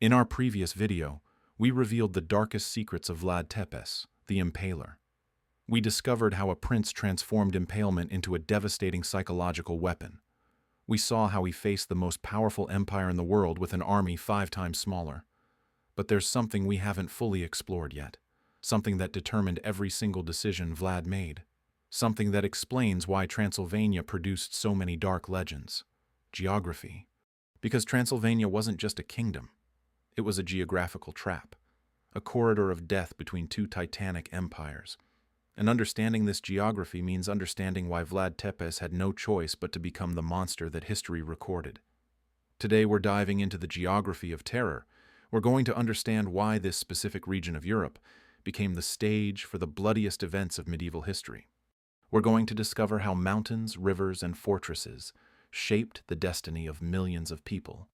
In our previous video, we revealed the darkest secrets of Vlad Tepes, the Impaler. We discovered how a prince transformed impalement into a devastating psychological weapon. We saw how he faced the most powerful empire in the world with an army 5 times smaller. But there's something we haven't fully explored yet. Something that determined every single decision Vlad made. Something that explains why Transylvania produced so many dark legends. Geography. Because Transylvania wasn't just a kingdom. It was a geographical trap. A corridor of death between 2 titanic empires. And understanding this geography means understanding why Vlad Tepes had no choice but to become the monster that history recorded. Today we're diving into the geography of terror. We're going to understand why this specific region of Europe became the stage for the bloodiest events of medieval history. We're going to discover how mountains, rivers, and fortresses shaped the destiny of millions of people.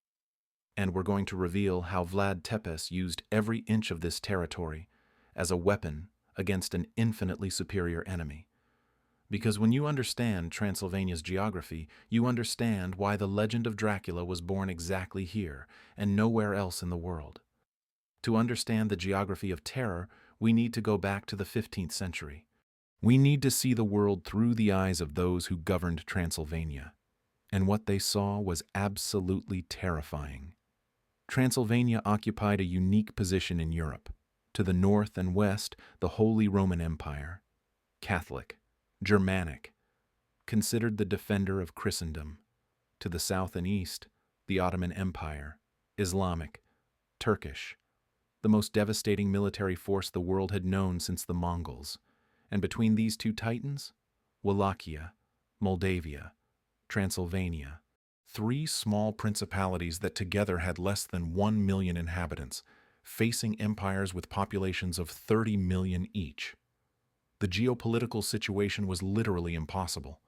And we're going to reveal how Vlad Tepes used every inch of this territory as a weapon against an infinitely superior enemy. Because when you understand Transylvania's geography, you understand why the legend of Dracula was born exactly here and nowhere else in the world. To understand the geography of terror, we need to go back to the 15th century. We need to see the world through the eyes of those who governed Transylvania. And what they saw was absolutely terrifying. Transylvania occupied a unique position in Europe. To the north and west, the Holy Roman Empire, Catholic, Germanic, considered the defender of Christendom. To the south and east, the Ottoman Empire, Islamic, Turkish, the most devastating military force the world had known since the Mongols. And between these 2 titans, Wallachia, Moldavia, Transylvania, 3 small principalities that together had less than 1 million inhabitants, facing empires with populations of 30 million each. The geopolitical situation was literally impossible.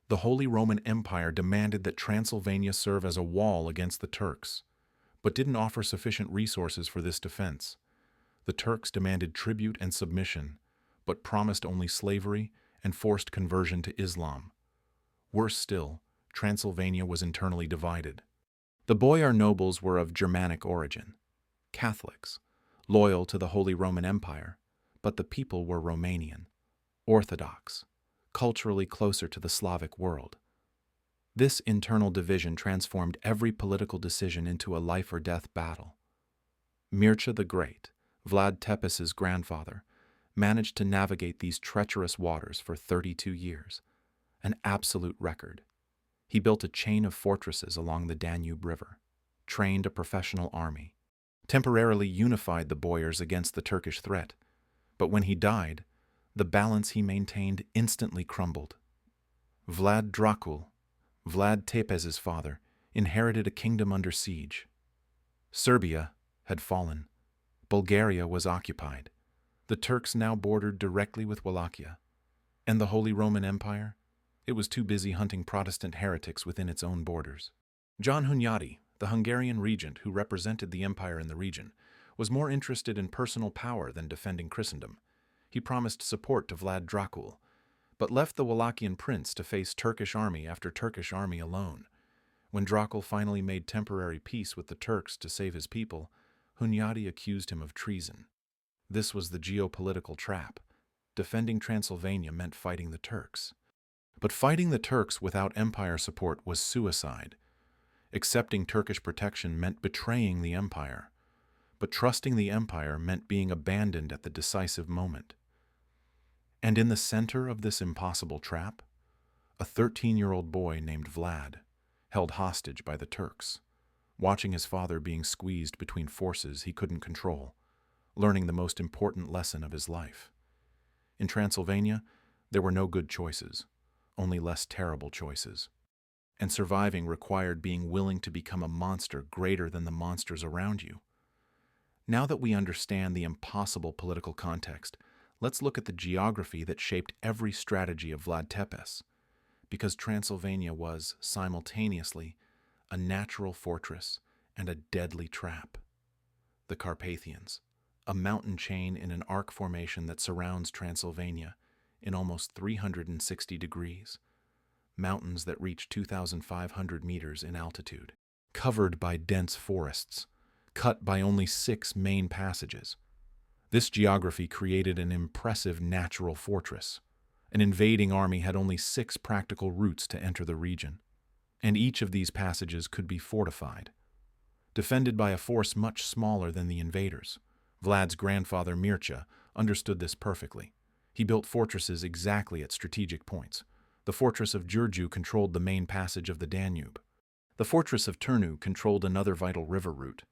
The Holy Roman Empire demanded that Transylvania serve as a wall against the Turks, but didn't offer sufficient resources for this defense. The Turks demanded tribute and submission, but promised only slavery and forced conversion to Islam. Worse still, Transylvania was internally divided. The boyar nobles were of Germanic origin, Catholics, loyal to the Holy Roman Empire, but the people were Romanian, Orthodox, culturally closer to the Slavic world. This internal division transformed every political decision into a life-or-death battle. Mircea the Great, Vlad Tepes' grandfather, managed to navigate these treacherous waters for 32 years, an absolute record. He built a chain of fortresses along the Danube River, trained a professional army, temporarily unified the boyars against the Turkish threat. But when he died, the balance he maintained instantly crumbled. Vlad Dracula, Vlad Tepes' father, inherited a kingdom under siege. Serbia had fallen. Bulgaria was occupied. The Turks now bordered directly with Wallachia. And the Holy Roman Empire? It was too busy hunting Protestant heretics within its own borders. John Hunyadi, the Hungarian regent who represented the empire in the region, was more interested in personal power than defending Christendom. He promised support to Vlad Dracula, but left the Wallachian prince to face Turkish army after Turkish army alone. When Dracula finally made temporary peace with the Turks to save his people, Hunyadi accused him of treason. This was the geopolitical trap. Defending Transylvania meant fighting the Turks. But fighting the Turks without empire support was suicide. Accepting Turkish protection meant betraying the empire. But trusting the empire meant being abandoned at the decisive moment. And in the center of this impossible trap, a 13-year-old boy named Vlad, held hostage by the Turks, watching his father being squeezed between forces he couldn't control, learning the most important lesson of his life. In Transylvania, there were no good choices, only less terrible choices. And surviving required being willing to become a monster greater than the monsters around you. Now that we understand the impossible political context, let's look at the geography that shaped every strategy of Vlad Tepes, because Transylvania was, simultaneously, a natural fortress and a deadly trap. The Carpathians, a mountain chain in an arc formation that surrounds Transylvania in almost 360 degrees, mountains that reach 2,500 meters in altitude, covered by dense forests, cut by only 6 main passages. This geography created an impressive natural fortress. An invading army had only 6 practical routes to enter the region, and each of these passages could be fortified, defended by a force much smaller than the invaders. Vlad's grandfather Mircea understood this perfectly. He built fortresses exactly at strategic points. The fortress of Giurgiu controlled the main passage of the Danube. The fortress of Turnu controlled another vital river route.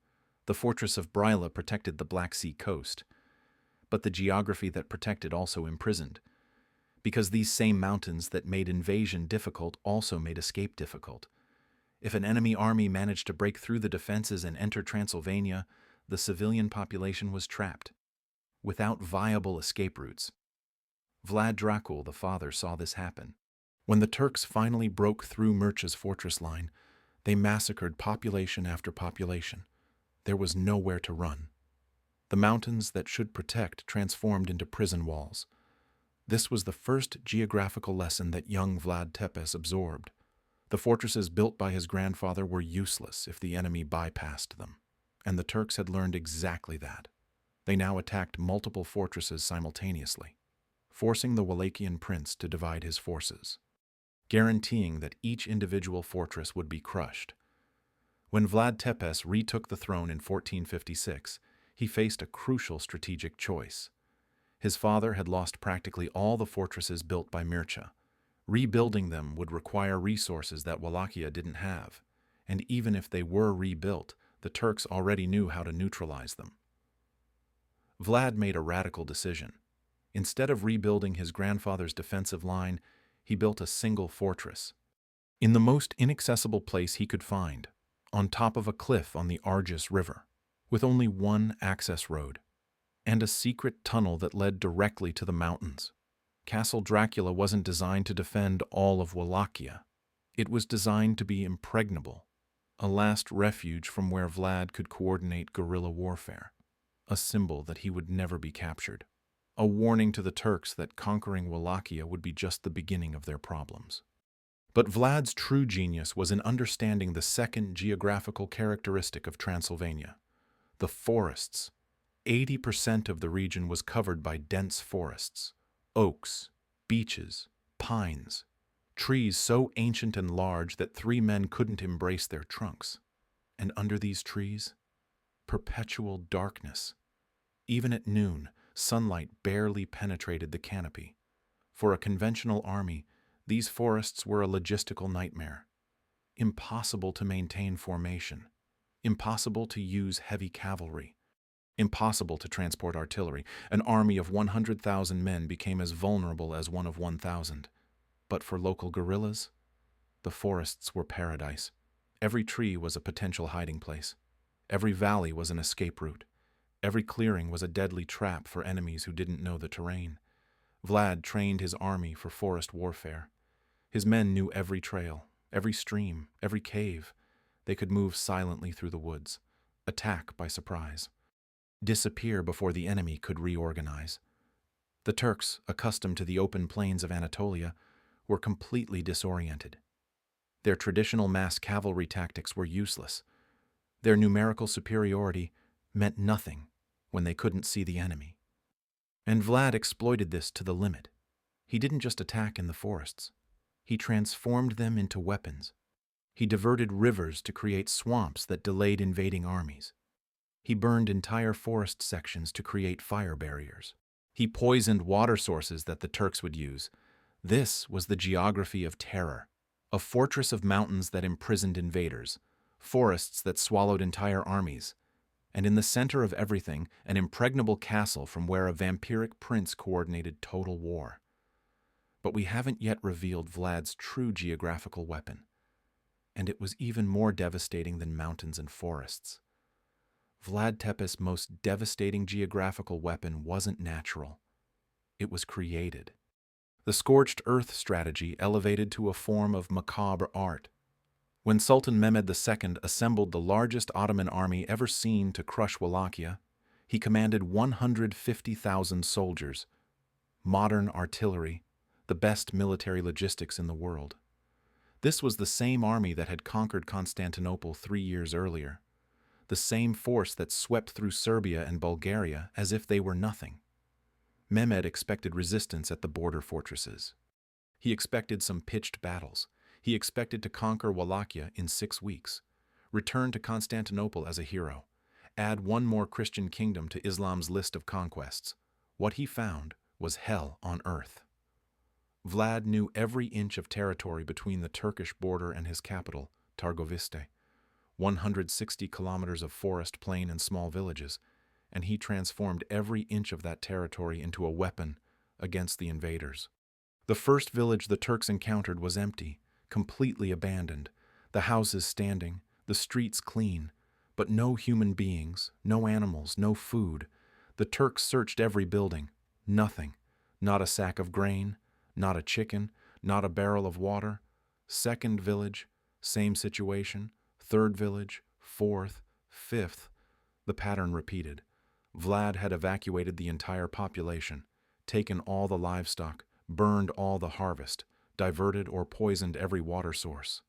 The fortress of Brila protected the Black Sea coast. But the geography that protected also imprisoned, because these same mountains that made invasion difficult also made escape difficult. If an enemy army managed to break through the defenses and enter Transylvania, the civilian population was trapped, without viable escape routes. Vlad Dracula, the father, saw this happen. When the Turks finally broke through Mircea's fortress line, they massacred population after population. There was nowhere to run. The mountains that should protect transformed into prison walls. This was the first geographical lesson that young Vlad Tepes absorbed. The fortresses built by his grandfather were useless if the enemy bypassed them, and the Turks had learned exactly that. They now attacked multiple fortresses simultaneously, forcing the Wallachian prince to divide his forces, guaranteeing that each individual fortress would be crushed. When Vlad Tepes retook the throne in 1456, he faced a crucial strategic choice. His father had lost practically all the fortresses built by Mircea. Rebuilding them would require resources that Wallachia didn't have, and even if they were rebuilt, the Turks already knew how to neutralize them. Vlad made a radical decision. Instead of rebuilding his grandfather's defensive line, he built a single fortress, in the most inaccessible place he could find, on top of a cliff on the Argus River, with only one access road, and a secret tunnel that led directly to the mountains. Castle Dracula wasn't designed to defend all of Wallachia. It was designed to be impregnable, a last refuge from where Vlad could coordinate guerrilla warfare, a symbol that he would never be captured, a warning to the Turks that conquering Wallachia would be just the beginning of their problems. But Vlad's true genius was in understanding the second geographical characteristic of Transylvania: the forests. 80% of the region was covered by dense forests. Oaks, beeches, pines, trees so ancient and large that 3 men couldn't embrace their trunks. And under these trees, perpetual darkness. Even at noon, sunlight barely penetrated the canopy. For a conventional army, these forests were a logistical nightmare. Impossible to maintain formation, impossible to use heavy cavalry, impossible to transport artillery. An army of 100,000 men became as vulnerable as one of 1,000. But for local guerrillas, the forests were paradise. Every tree was a potential hiding place. Every valley was an escape route. Every clearing was a deadly trap for enemies who didn't know the terrain. Vlad trained his army for forest warfare. His men knew every trail, every stream, every cave. They could move silently through the woods, attack by surprise, disappear before the enemy could reorganize. The Turks, accustomed to the open plains of Anatolia, were completely disoriented. Their traditional mass cavalry tactics were useless. Their numerical superiority meant nothing when they couldn't see the enemy. And Vlad exploited this to the limit. He didn't just attack in the forests. He transformed them into weapons. He diverted rivers to create swamps that delayed invading armies. He burned entire forest sections to create fire barriers. He poisoned water sources that the Turks would use. This was the geography of terror, a fortress of mountains that imprisoned invaders, forests that swallowed entire armies, and in the center of everything, an impregnable castle from where a vampiric prince coordinated total war. But we haven't yet revealed Vlad's true geographical weapon, and it was even more devastating than mountains and forests. Vlad Tepes' most devastating geographical weapon wasn't natural. It was created. The scorched earth strategy elevated to a form of macabre art. When Sultan Mehmed II assembled the largest Ottoman army ever seen to crush Wallachia, he commanded 150,000 soldiers, modern artillery, the best military logistics in the world. This was the same army that had conquered Constantinople 3 years earlier. the same force that swept through Serbia and Bulgaria as if they were nothing. Mehmed expected resistance at the border fortresses. He expected some pitched battles. He expected to conquer Wallachia in 6 weeks, return to Constantinople as a hero, add one more Christian kingdom to Islam's list of conquests. What he found was hell on earth. Vlad knew every inch of territory between the Turkish border and his capital, Targoviste, 160 kilometers of forest plain and small villages, and he transformed every inch of that territory into a weapon against the invaders. The first village the Turks encountered was empty, completely abandoned, the houses standing, the streets clean, but no human beings, no animals, no food. The Turks searched every building. Nothing. Not a sack of grain, not a chicken, not a barrel of water. Second village, same situation. Third village, fourth, fifth. The pattern repeated. Vlad had evacuated the entire population, taken all the livestock, burned all the harvest, diverted or poisoned every water source.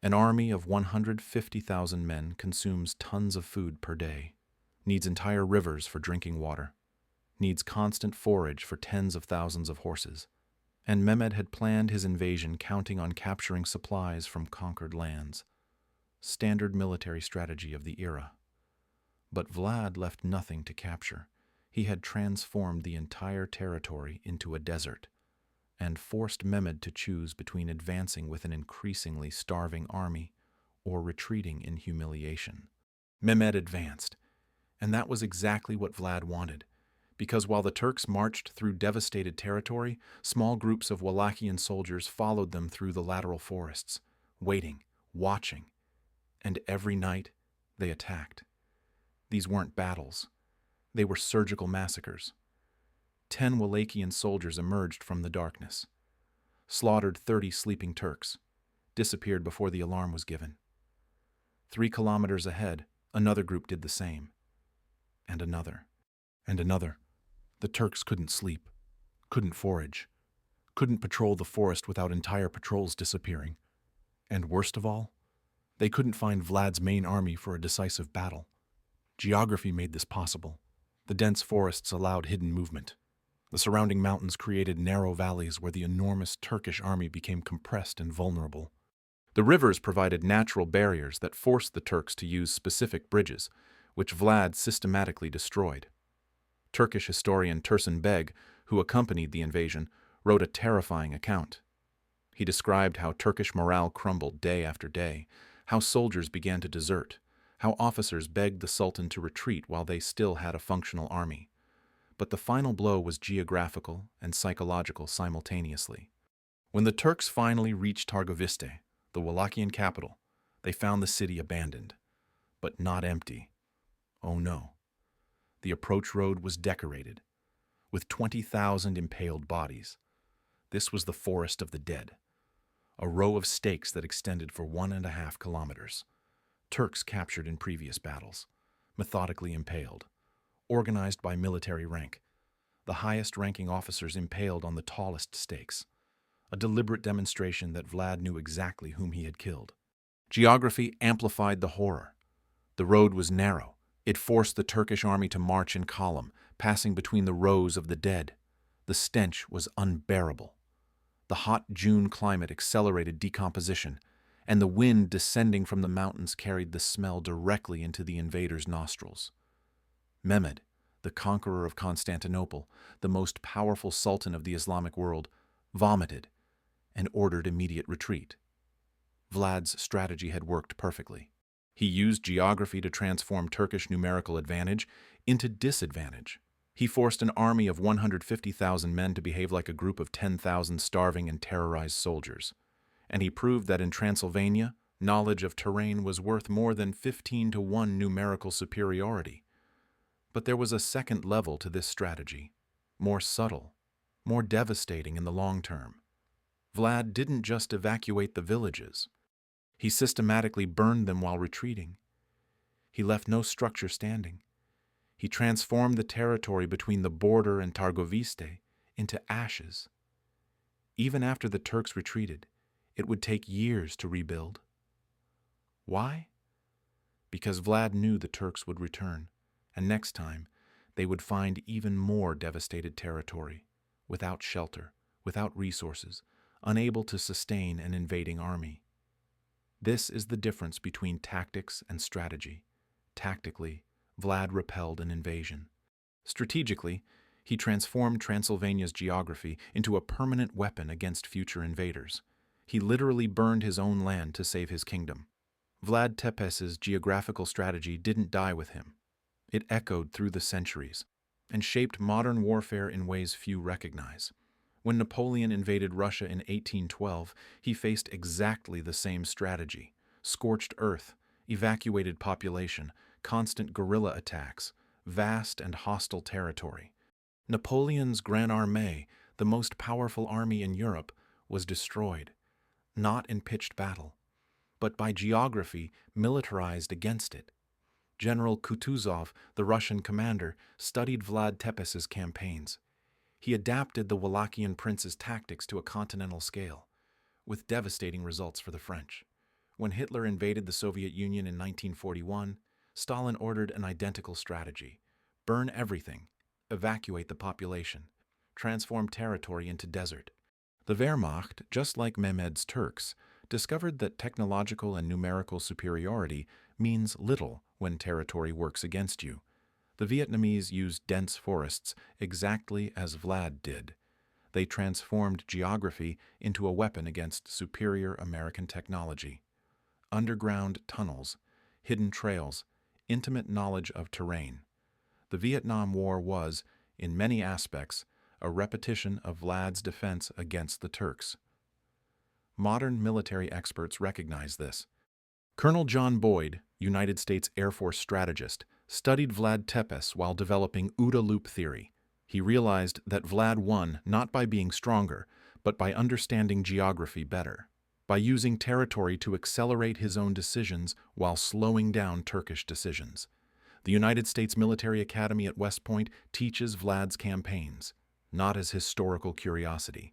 An army of 150,000 men consumes tons of food per day, needs entire rivers for drinking water, needs constant forage for tens of thousands of horses, and Mehmed had planned his invasion counting on capturing supplies from conquered lands. Standard military strategy of the era. But Vlad left nothing to capture. He had transformed the entire territory into a desert, and forced Mehmed to choose between advancing with an increasingly starving army or retreating in humiliation. Mehmed advanced, and that was exactly what Vlad wanted, because while the Turks marched through devastated territory, small groups of Wallachian soldiers followed them through the lateral forests, waiting, watching, and every night they attacked. These weren't battles. They were surgical massacres. 10 Wallachian soldiers emerged from the darkness, slaughtered 30 sleeping Turks, disappeared before the alarm was given. 3 kilometers ahead, another group did the same. And another. And another. The Turks couldn't sleep, couldn't forage, couldn't patrol the forest without entire patrols disappearing. And worst of all, they couldn't find Vlad's main army for a decisive battle. Geography made this possible. The dense forests allowed hidden movement. The surrounding mountains created narrow valleys where the enormous Turkish army became compressed and vulnerable. The rivers provided natural barriers that forced the Turks to use specific bridges, which Vlad systematically destroyed. Turkish historian Tursun Beg, who accompanied the invasion, wrote a terrifying account. He described how Turkish morale crumbled day after day, how soldiers began to desert, how officers begged the Sultan to retreat while they still had a functional army. But the final blow was geographical and psychological simultaneously. When the Turks finally reached Targoviste, the Wallachian capital, they found the city abandoned, but not empty. Oh no. The approach road was decorated, with 20,000 impaled bodies. This was the forest of the dead, a row of stakes that extended for 1.5 kilometers. Turks captured in previous battles, methodically impaled, organized by military rank, the highest-ranking officers impaled on the tallest stakes, a deliberate demonstration that Vlad knew exactly whom he had killed. Geography amplified the horror. The road was narrow. It forced the Turkish army to march in column, passing between the rows of the dead. The stench was unbearable. The hot June climate accelerated decomposition, and the wind descending from the mountains carried the smell directly into the invaders' nostrils. Mehmed, the conqueror of Constantinople, the most powerful sultan of the Islamic world, vomited and ordered immediate retreat. Vlad's strategy had worked perfectly. He used geography to transform Turkish numerical advantage into disadvantage. He forced an army of 150,000 men to behave like a group of 10,000 starving and terrorized soldiers. And he proved that in Transylvania, knowledge of terrain was worth more than 15-to-1 numerical superiority. But there was a second level to this strategy, more subtle, more devastating in the long term. Vlad didn't just evacuate the villages. He systematically burned them while retreating. He left no structure standing. He transformed the territory between the border and Targoviste into ashes. Even after the Turks retreated, it would take years to rebuild. Why? because Vlad knew the Turks would return, and next time they would find even more devastated territory, without shelter, without resources, unable to sustain an invading army. This is the difference between tactics and strategy. Tactically, Vlad repelled an invasion. Strategically, he transformed Transylvania's geography into a permanent weapon against future invaders. He literally burned his own land to save his kingdom. Vlad Tepes' geographical strategy didn't die with him. It echoed through the centuries and shaped modern warfare in ways few recognize. When Napoleon invaded Russia in 1812, he faced exactly the same strategy: scorched earth, evacuated population, constant guerrilla attacks, vast and hostile territory. Napoleon's Grande Armée, the most powerful army in Europe, was destroyed, not in pitched battle, but by geography militarized against it. General Kutuzov, the Russian commander, studied Vlad Tepes' campaigns. He adapted the Wallachian prince's tactics to a continental scale, with devastating results for the French. When Hitler invaded the Soviet Union in 1941, Stalin ordered an identical strategy: burn everything, evacuate the population, transform territory into desert. The Wehrmacht, just like Mehmed's Turks, discovered that technological and numerical superiority means little when territory works against you. The Vietnamese used dense forests exactly as Vlad did. They transformed geography into a weapon against superior American technology. Underground tunnels, hidden trails, intimate knowledge of terrain. The Vietnam War was, in many aspects, a repetition of Vlad's defense against the Turks. Modern military experts recognize this. Colonel John Boyd, United States Air Force strategist, studied Vlad Tepes while developing OODA loop theory. He realized that Vlad won not by being stronger, but by understanding geography better, by using territory to accelerate his own decisions while slowing down Turkish decisions. The United States Military Academy at West Point teaches Vlad's campaigns, not as historical curiosity,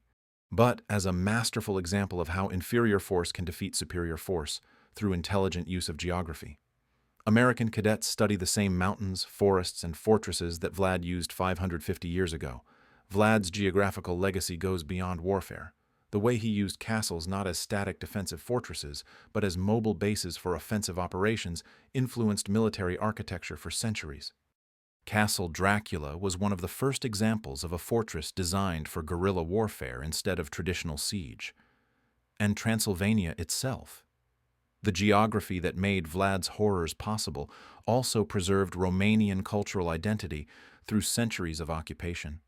but as a masterful example of how inferior force can defeat superior force through intelligent use of geography. American cadets study the same mountains, forests, and fortresses that Vlad used 550 years ago. Vlad's geographical legacy goes beyond warfare. The way he used castles not as static defensive fortresses, but as mobile bases for offensive operations, influenced military architecture for centuries. Castle Dracula was one of the first examples of a fortress designed for guerrilla warfare instead of traditional siege. And Transylvania itself. The geography that made Vlad's horrors possible also preserved Romanian cultural identity through centuries of occupation.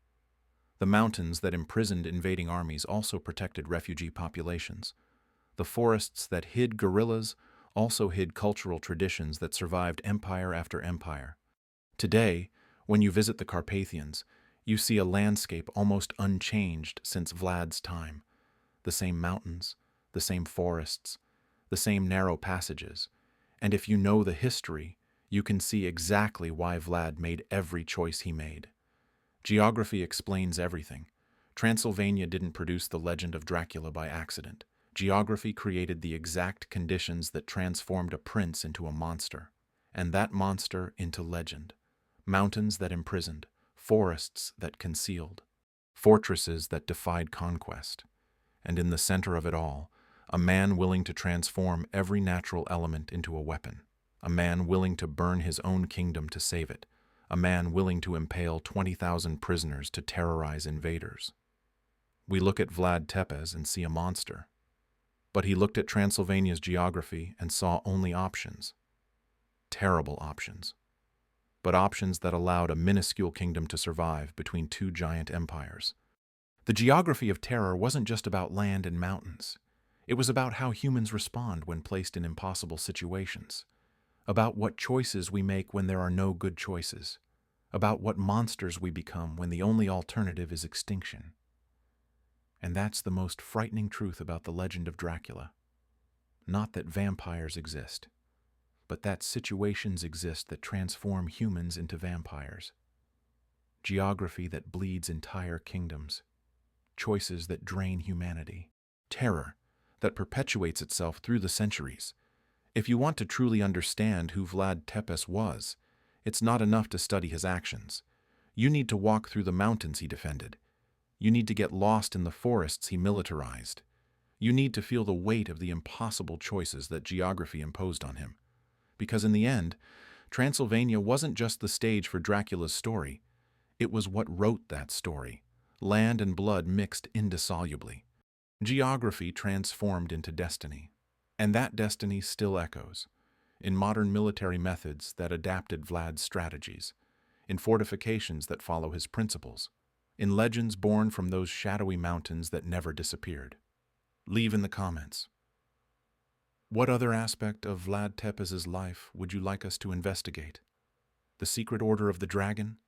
The mountains that imprisoned invading armies also protected refugee populations. The forests that hid guerrillas also hid cultural traditions that survived empire after empire. Today, when you visit the Carpathians, you see a landscape almost unchanged since Vlad's time. The same mountains, the same forests, the same narrow passages, and if you know the history, you can see exactly why Vlad made every choice he made. Geography explains everything. Transylvania didn't produce the legend of Dracula by accident. Geography created the exact conditions that transformed a prince into a monster, and that monster into legend. Mountains that imprisoned, forests that concealed, fortresses that defied conquest, and in the center of it all, a man willing to transform every natural element into a weapon, a man willing to burn his own kingdom to save it, a man willing to impale 20,000 prisoners to terrorize invaders. We look at Vlad Tepes and see a monster, but he looked at Transylvania's geography and saw only options. Terrible options, but options that allowed a minuscule kingdom to survive between two giant empires. The geography of terror wasn't just about land and mountains. It was about how humans respond when placed in impossible situations, about what choices we make when there are no good choices, about what monsters we become when the only alternative is extinction. And that's the most frightening truth about the legend of Dracula. Not that vampires exist, but that situations exist that transform humans into vampires. Geography that bleeds entire kingdoms. Choices that drain humanity. Terror that perpetuates itself through the centuries. If you want to truly understand who Vlad Tepes was, it's not enough to study his actions. You need to walk through the mountains he defended. You need to get lost in the forests he militarized. You need to feel the weight of the impossible choices that geography imposed on him. Because in the end, Transylvania wasn't just the stage for Dracula's story. It was what wrote that story. Land and blood mixed indissolubly. Geography transformed into destiny. And that destiny still echoes. In modern military methods that adapted Vlad's strategies. In fortifications that follow his principles. In legends born from those shadowy mountains that never disappeared. Leave in the comments. What other aspect of Vlad Tepes' life would you like us to investigate? The secret order of the dragon?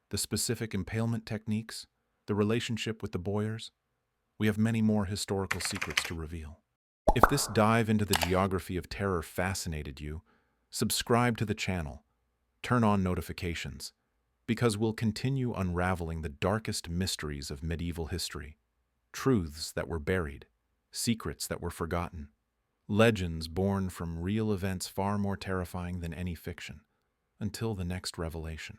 The specific impalement techniques? The relationship with the boyars? We have many more historical secrets to reveal. If this dive into the geography of terror fascinated you, subscribe to the channel. Turn on notifications, because we'll continue unraveling the darkest mysteries of medieval history. Truths that were buried, secrets that were forgotten. Legends born from real events far more terrifying than any fiction. Until the next revelation.